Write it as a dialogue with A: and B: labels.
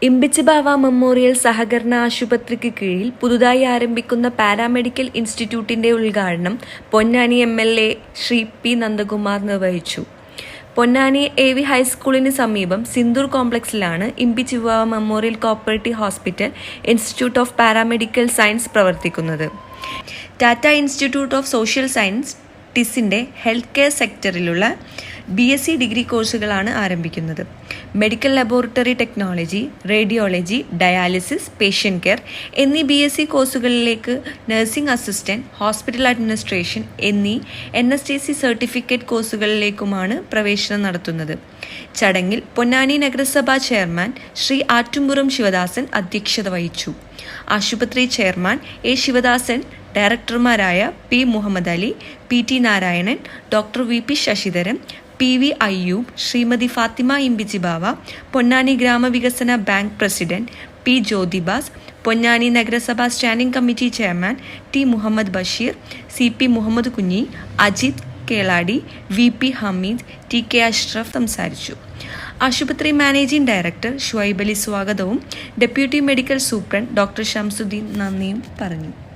A: Imbichibava memorial സഹകരണ ആശുപത്രിക്ക് കീഴിൽ പുതുതായി ആരംഭിക്കുന്ന പാരാമെഡിക്കൽ ഇൻസ്റ്റിറ്റ്യൂട്ടിന്റെ ഉദ്ഘാടനം പൊന്നാനി എം.എൽ.എ. ശ്രീ പി. നന്ദകുമാർ നിർവഹിച്ചു. പൊന്നാനി എ.വി. ഹൈസ്കൂളിന് സമീപം സിന്ദൂർ കോംപ്ലക്സിലാണ് Imbichibava memorial cooperative hospital institute of paramedical science പ്രവർത്തിക്കുന്നത്. Tata institute of social science ടിസിന്റെ ഹെൽത്ത് കെയർ സെക്ടറിലുള്ള BSc ഡിഗ്രി കോഴ്സുകളാണ് ആരംഭിക്കുന്നത്. Medical laboratory technology, radiology, dialysis, patient care എന്നീ BSc കോഴ്സുകളിലേക്ക് നഴ്സിംഗ് അസിസ്റ്റന്റ്, ഹോസ്പിറ്റൽ അഡ്മിനിസ്ട്രേഷൻ എന്നീ NSTC സർട്ടിഫിക്കറ്റ് കോഴ്സുകളിലേക്കുമാണ് പ്രവേശനം നടത്തുന്നത്. ചടങ്ങിൽ പൊന്നാനി നഗരസഭാ ചെയർമാൻ ശ്രീ ആറ്റുംപുറം ശിവദാസൻ അധ്യക്ഷത വഹിച്ചു. ആശുപത്രി ചെയർമാൻ A. ശിവദാസൻ, ഡയറക്ടർമാരായ P. Muhammad Ali, PT Narayanan, doctor VP Sasidharan, PV Ayyub, Shrimati Fathima Imbichibava, Ponnani ഗ്രാമവികസന bank president P. Jyothibas, Ponnani നഗരസഭാ standing committee chairman T. Muhammad Basheer, CP Muhammad Kunji, Ajith കേളാടി, VP Hameed, TK Ashraf സംസാരിച്ചു. ആശുപത്രി മാനേജിംഗ് ഡയറക്ടർ ഷുഐബ് അലി സ്വാഗതവും deputy medical superintendent doctor Shamsuddin നന്ദിയും പറഞ്ഞു.